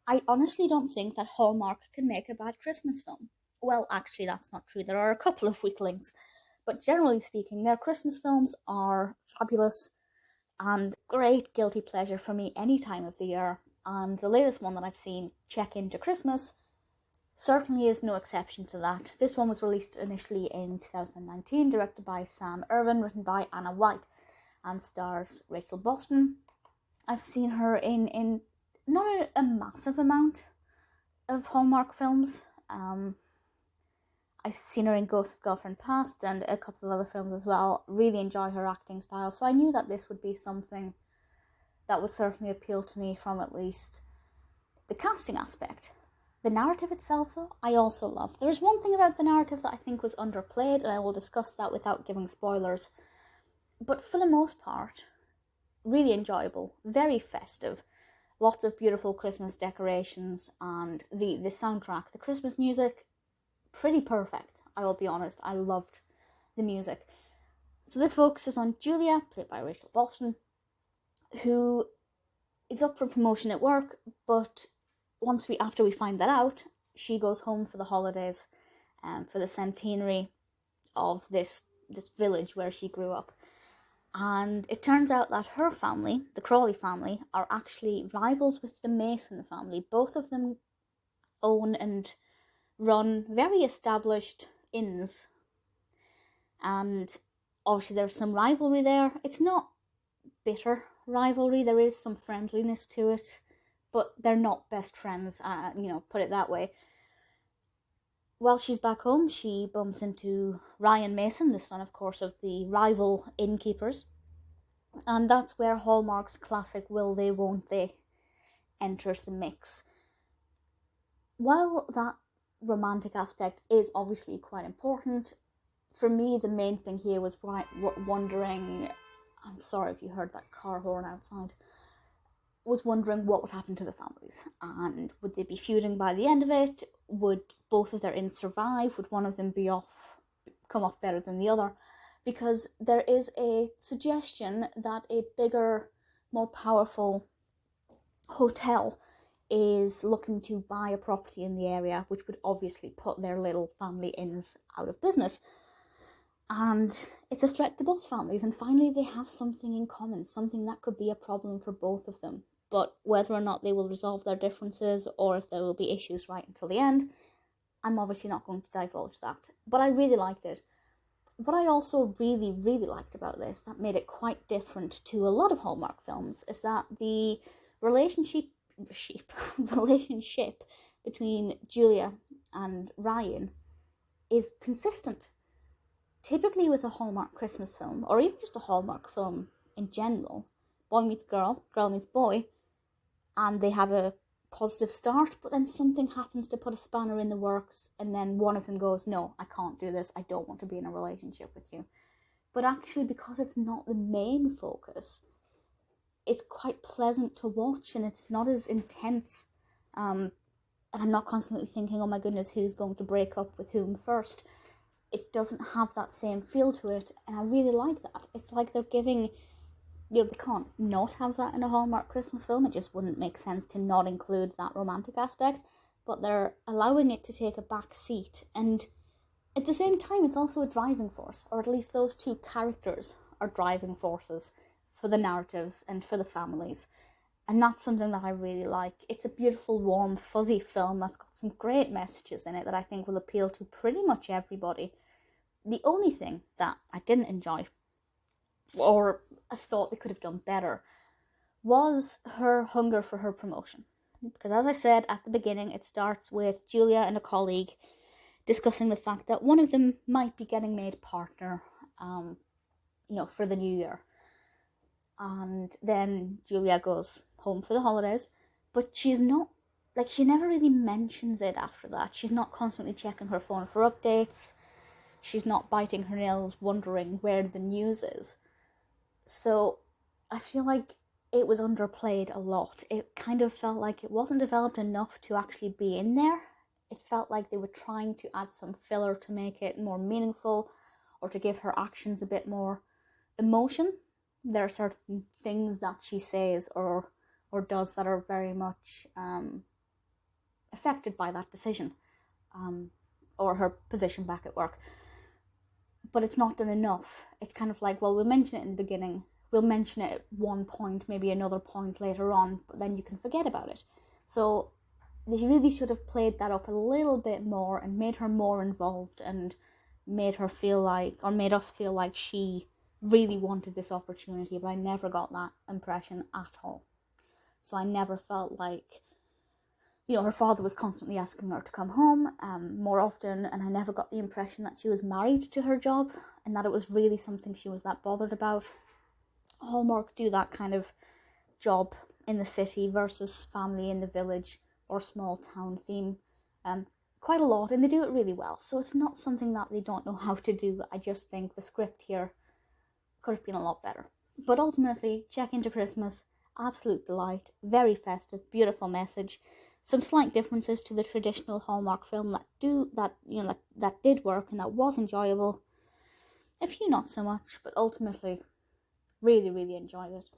I honestly don't think that Hallmark can make a bad Christmas film. Well, actually, that's not true. There are a couple of weak links. But generally speaking, their Christmas films are fabulous and great guilty pleasure for me any time of the year. And the latest one that I've seen, Check Into Christmas, certainly is no exception to that. This one was released initially in 2019, directed by Sam Irvin, written by Anna White, and stars Rachel Boston. I've seen her in not a massive amount of Hallmark films. I've seen her in Ghost of Girlfriend Past and a couple of other films as well. Really enjoy her acting style, so I knew that this would be something that would certainly appeal to me from at least the casting aspect. The narrative itself, though, I also love. There's one thing about the narrative that I think was underplayed, and I will discuss that without giving spoilers. But for the most part, really enjoyable, very festive. Lots of beautiful Christmas decorations, and the soundtrack, the Christmas music, pretty perfect, I will be honest. I loved the music. So this focuses on Julia, played by Rachel Boston, who is up for promotion at work, but after we find that out, she goes home for the holidays, for the centenary of this village where she grew up. And it turns out that her family, the Crawley family, are actually rivals with the Mason family. Both of them own and run very established inns. And obviously there's some rivalry there. It's not bitter rivalry, there is some friendliness to it, but they're not best friends, put it that way. While she's back home, she bumps into Ryan Mason, the son, of course, of the rival innkeepers. And that's where Hallmark's classic will they, won't they enters the mix. While that romantic aspect is obviously quite important, for me, the main thing here was wondering, I'm sorry if you heard that car horn outside, was wondering what would happen to the families, and would they be feuding by the end of it? Would both of their inns survive? Would one of them come off better than the other? Because there is a suggestion that a bigger, more powerful hotel is looking to buy a property in the area, which would obviously put their little family inns out of business. And it's a threat to both families, and finally they have something in common, something that could be a problem for both of them. But whether or not they will resolve their differences, or if there will be issues right until the end, I'm obviously not going to divulge that. But I really liked it. What I also really, really liked about this, that made it quite different to a lot of Hallmark films, is that the relationship between Julia and Ryan is consistent. Typically with a Hallmark Christmas film, or even just a Hallmark film in general, boy meets girl, girl meets boy, and they have a positive start, but then something happens to put a spanner in the works, and then one of them goes, no, I can't do this, I don't want to be in a relationship with you. But actually, because it's not the main focus, it's quite pleasant to watch, and it's not as intense, and I'm not constantly thinking, oh my goodness, who's going to break up with whom first. It doesn't have that same feel to it, and I really like that. It's like they're giving, they can't not have that in a Hallmark Christmas film. It just wouldn't make sense to not include that romantic aspect, but they're allowing it to take a back seat, and at the same time it's also a driving force, or at least those two characters are driving forces for the narratives and for the families, and that's something that I really like. It's a beautiful, warm, fuzzy film that's got some great messages in it that I think will appeal to pretty much everybody. The only thing that I didn't enjoy, or I thought they could have done better, was her hunger for her promotion. Because as I said at the beginning, it starts with Julia and a colleague discussing the fact that one of them might be getting made partner, for the new year. And then Julia goes home for the holidays, but she's not, she never really mentions it after that. She's not constantly checking her phone for updates. She's not biting her nails wondering where the news is. So I feel like it was underplayed a lot. It kind of felt like it wasn't developed enough to actually be in there. It felt like they were trying to add some filler to make it more meaningful, or to give her actions a bit more emotion. There are certain things that she says or does that are very much affected by that decision, or her position back at work. But it's not done enough. It's kind of like, well, we'll mention it in the beginning, we'll mention it at one point, maybe another point later on, but then you can forget about it. So they really should have played that up a little bit more and made her more involved and made us feel like she really wanted this opportunity, but I never got that impression at all. So I never felt like, her father was constantly asking her to come home more often, and I never got the impression that she was married to her job and that it was really something she was that bothered about. Hallmark do that kind of job in the city versus family in the village or small town theme quite a lot, and they do it really well. So it's not something that they don't know how to do. I just think the script here could have been a lot better. But ultimately, Check Into Christmas, absolute delight, very festive, beautiful message. Some slight differences to the traditional Hallmark film that did work and that was enjoyable. A few not so much, but ultimately really, really enjoyed it.